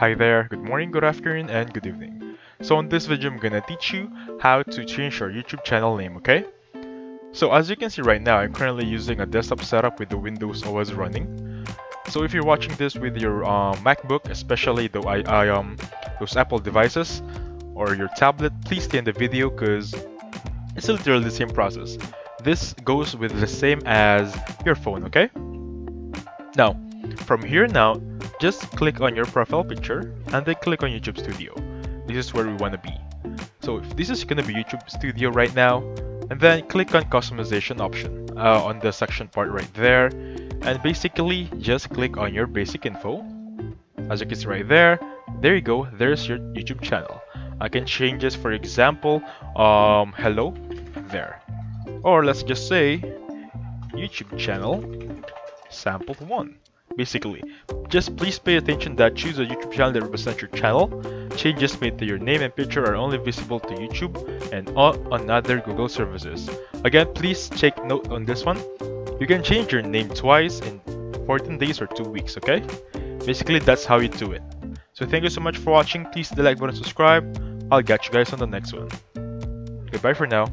Hi there, good morning, good afternoon, and good evening. So in this video, I'm gonna teach you how to change your YouTube channel name, okay? So as you can see right now, I'm currently using a desktop setup with the Windows OS running. So if you're watching this with your MacBook, especially those Apple devices or your tablet, please stay in the video because it's literally the same process. This goes with the same as your phone, okay? Now, from here now, just click on your profile picture and then click on YouTube Studio. This is where we want to be. So if this is going to be YouTube Studio right now, and then click on customization option on the section part right there, and basically just click on your basic info. As you can see right there you go, there's your YouTube channel. I can change this, for example, hello there, or let's just say YouTube channel sample 1. Basically, just please pay attention that choose a YouTube channel that represents your channel. Changes made to your name and picture are only visible to YouTube and on other Google services. Again, please take note on this one. You can change your name twice in 14 days or 2 weeks, okay? Basically, that's how you do it. So thank you so much for watching. Please hit the like button and subscribe. I'll catch you guys on the next one. Goodbye for now.